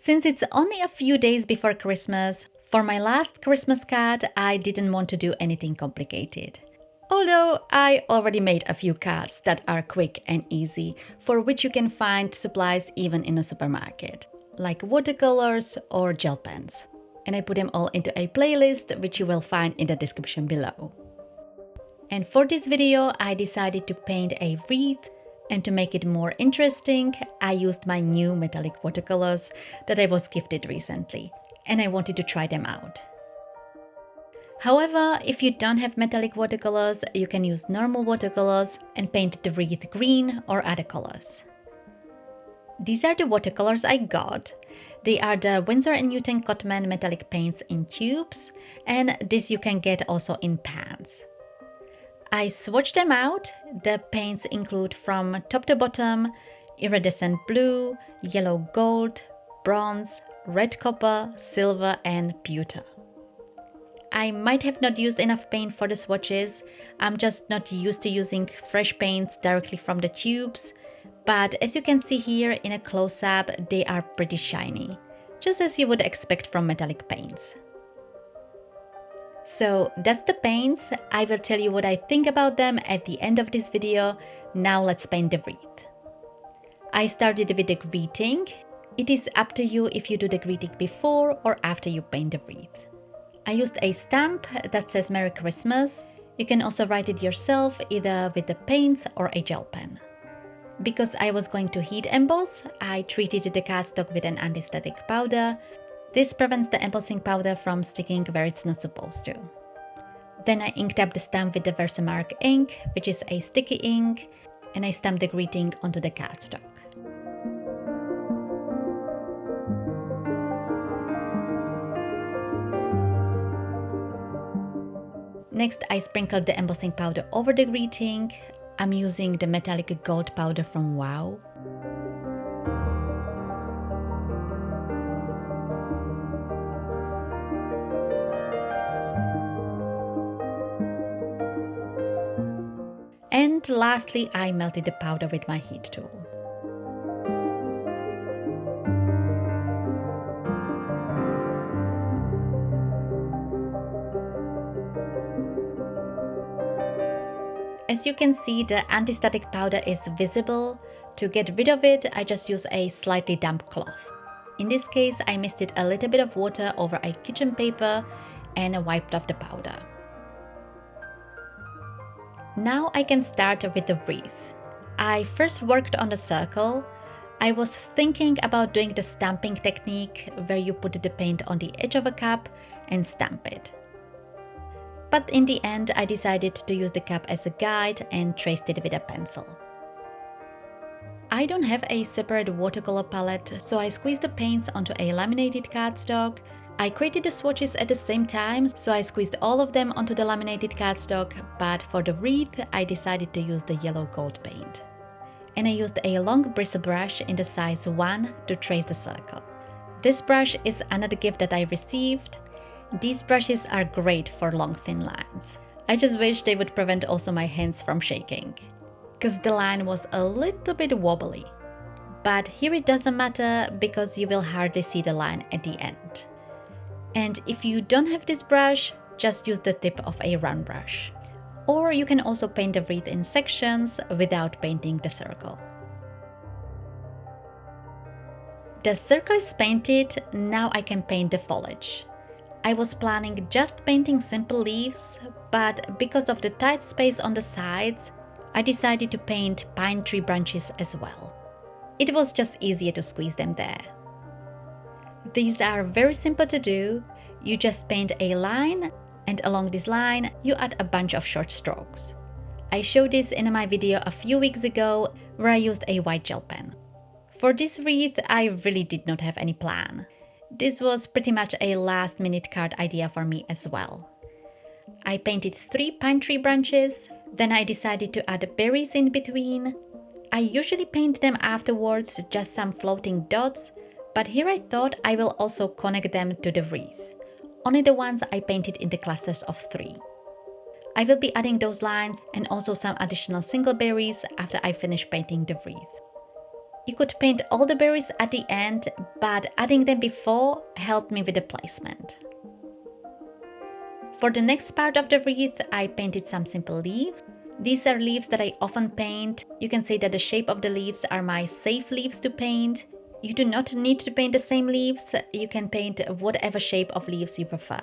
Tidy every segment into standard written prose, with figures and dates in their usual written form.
Since it's only a few days before Christmas, for my last Christmas card, I didn't want to do anything complicated. Although I already made a few cards that are quick and easy, for which you can find supplies even in a supermarket, like watercolors or gel pens. And I put them all into a playlist, which you will find in the description below. And for this video, I decided to paint a wreath, and to make it more interesting, I used my new metallic watercolors that I was gifted recently, and I wanted to try them out. However, if you don't have metallic watercolors, you can use normal watercolors and paint the wreath green or other colors. These are the watercolors I got. They are the Winsor & Newton Cotman metallic paints in tubes, and this you can get also in pans. I swatched them out. The paints include from top to bottom iridescent blue, yellow gold, bronze, red copper, silver and pewter. I might have not used enough paint for the swatches. I'm just not used to using fresh paints directly from the tubes, but as you can see here in a close-up, they are pretty shiny, just as you would expect from metallic paints. So that's the paints. I will tell you what I think about them at the end of this video. Now let's paint the wreath. I started with the greeting. It is up to you if you do the greeting before or after you paint the wreath. I used a stamp that says Merry Christmas. You can also write it yourself either with the paints or a gel pen. Because I was going to heat emboss, I treated the cardstock with an anti-static powder. This prevents the embossing powder from sticking where it's not supposed to. Then I inked up the stamp with the Versamark ink, which is a sticky ink, and I stamped the greeting onto the cardstock. Next, I sprinkled the embossing powder over the greeting. I'm using the metallic gold powder from Wow. And lastly, I melted the powder with my heat tool. As you can see, the anti-static powder is visible. To get rid of it, I just use a slightly damp cloth. In this case, I misted a little bit of water over a kitchen paper and wiped off the powder. Now I can start with the wreath. I first worked on the circle. I was thinking about doing the stamping technique where you put the paint on the edge of a cup and stamp it. But in the end, I decided to use the cup as a guide and traced it with a pencil. I don't have a separate watercolor palette, so I squeezed the paints onto a laminated cardstock. I created the swatches at the same time, so I squeezed all of them onto the laminated cardstock, but for the wreath, I decided to use the yellow gold paint. And I used a long bristle brush in the size 1 to trace the circle. This brush is another gift that I received. These brushes are great for long thin lines. I just wish they would prevent also my hands from shaking, because the line was a little bit wobbly. But here it doesn't matter because you will hardly see the line at the end. And if you don't have this brush, just use the tip of a round brush. Or you can also paint the wreath in sections without painting the circle. The circle is painted, now I can paint the foliage. I was planning just painting simple leaves, but because of the tight space on the sides, I decided to paint pine tree branches as well. It was just easier to squeeze them there. These are very simple to do. You just paint a line, and along this line, you add a bunch of short strokes. I showed this in my video a few weeks ago, where I used a white gel pen. For this wreath, I really did not have any plan. This was pretty much a last-minute card idea for me as well. I painted 3 pine tree branches, then I decided to add berries in between. I usually paint them afterwards, just some floating dots, but here I thought I will also connect them to the wreath. Only the ones I painted in the clusters of 3. I will be adding those lines and also some additional single berries after I finish painting the wreath. You could paint all the berries at the end, but adding them before helped me with the placement. For the next part of the wreath, I painted some simple leaves. These are leaves that I often paint. You can say that the shape of the leaves are my safe leaves to paint. You do not need to paint the same leaves. You can paint whatever shape of leaves you prefer.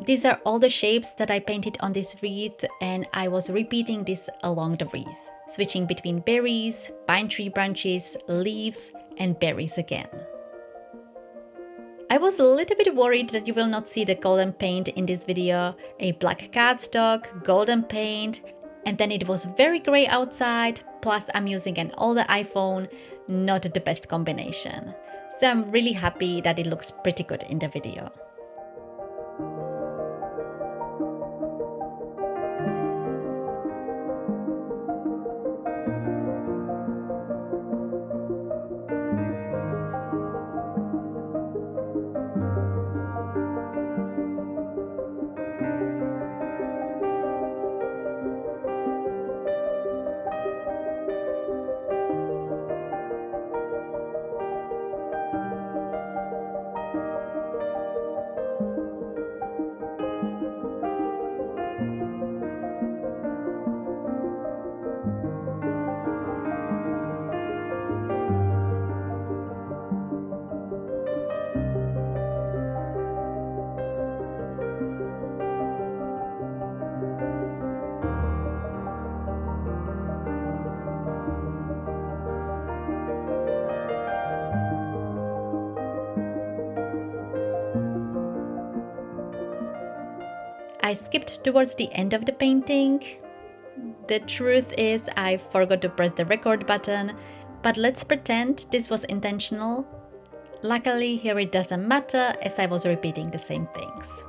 These are all the shapes that I painted on this wreath, and I was repeating this along the wreath, switching between berries, pine tree branches, leaves, and berries again. I was a little bit worried that you will not see the golden paint in this video, a black cardstock, golden paint, and then it was very grey outside, plus I'm using an older iPhone, not the best combination. So I'm really happy that it looks pretty good in the video. I skipped towards the end of the painting. The truth is I forgot to press the record button, but let's pretend this was intentional. Luckily, here it doesn't matter as I was repeating the same things.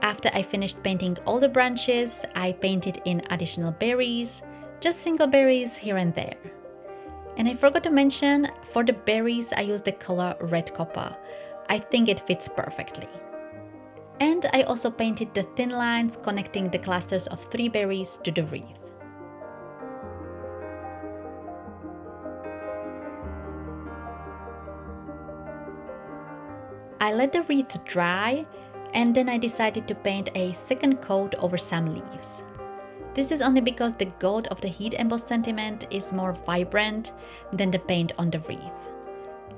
After I finished painting all the branches, I painted in additional berries, just single berries here and there. And I forgot to mention, for the berries I used the color red copper. I think it fits perfectly. And I also painted the thin lines connecting the clusters of 3 berries to the wreath. I let the wreath dry, and then I decided to paint a second coat over some leaves. This is only because the gold of the heat embossed sentiment is more vibrant than the paint on the wreath.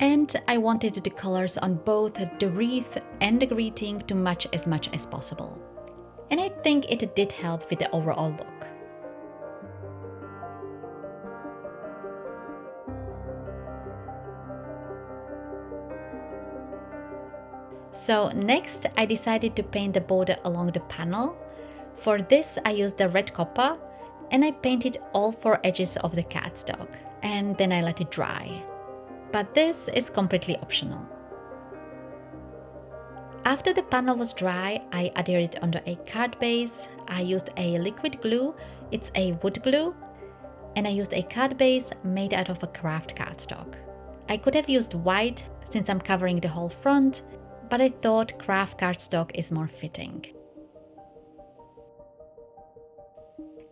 And I wanted the colors on both the wreath and the greeting to match as much as possible. And I think it did help with the overall look. So next I decided to paint the border along the panel. For this I used the red copper and I painted all 4 edges of the cardstock and then I let it dry. But this is completely optional. After the panel was dry, I adhered it onto a card base. I used a liquid glue, it's a wood glue, and I used a card base made out of a craft cardstock. I could have used white since I'm covering the whole front, but I thought craft cardstock is more fitting.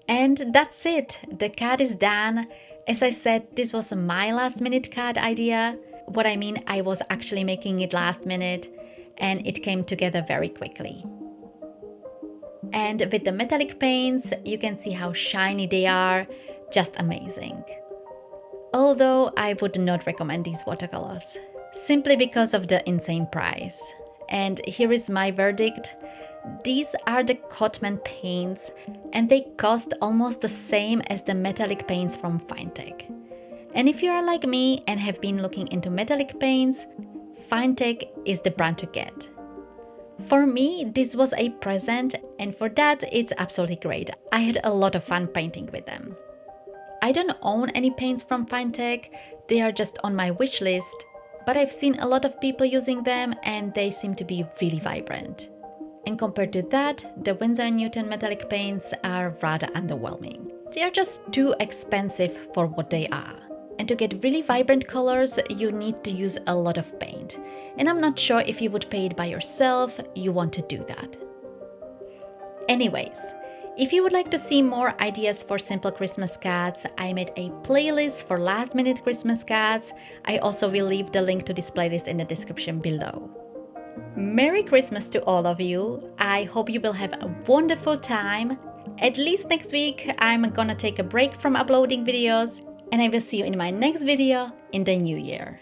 And that's it, the card is done. As I said, this was my last minute card idea. What I mean, I was actually making it last minute and it came together very quickly. And with the metallic paints, you can see how shiny they are, just amazing. Although I would not recommend these watercolors, simply because of the insane price. And here is my verdict. These are the Cotman paints and they cost almost the same as the metallic paints from Finetech. And if you are like me and have been looking into metallic paints, Finetech is the brand to get. For me, this was a present and for that it's absolutely great. I had a lot of fun painting with them. I don't own any paints from Finetech, they are just on my wish list, but I've seen a lot of people using them and they seem to be really vibrant. And compared to that, the Winsor & Newton metallic paints are rather underwhelming. They are just too expensive for what they are. And to get really vibrant colors, you need to use a lot of paint. And I'm not sure if you would paint by yourself, you want to do that. Anyways, if you would like to see more ideas for simple Christmas cards, I made a playlist for last minute Christmas cards. I also will leave the link to this playlist in the description below. Merry Christmas to all of you. I hope you will have a wonderful time. At least next week, I'm gonna take a break from uploading videos, and I will see you in my next video in the new year.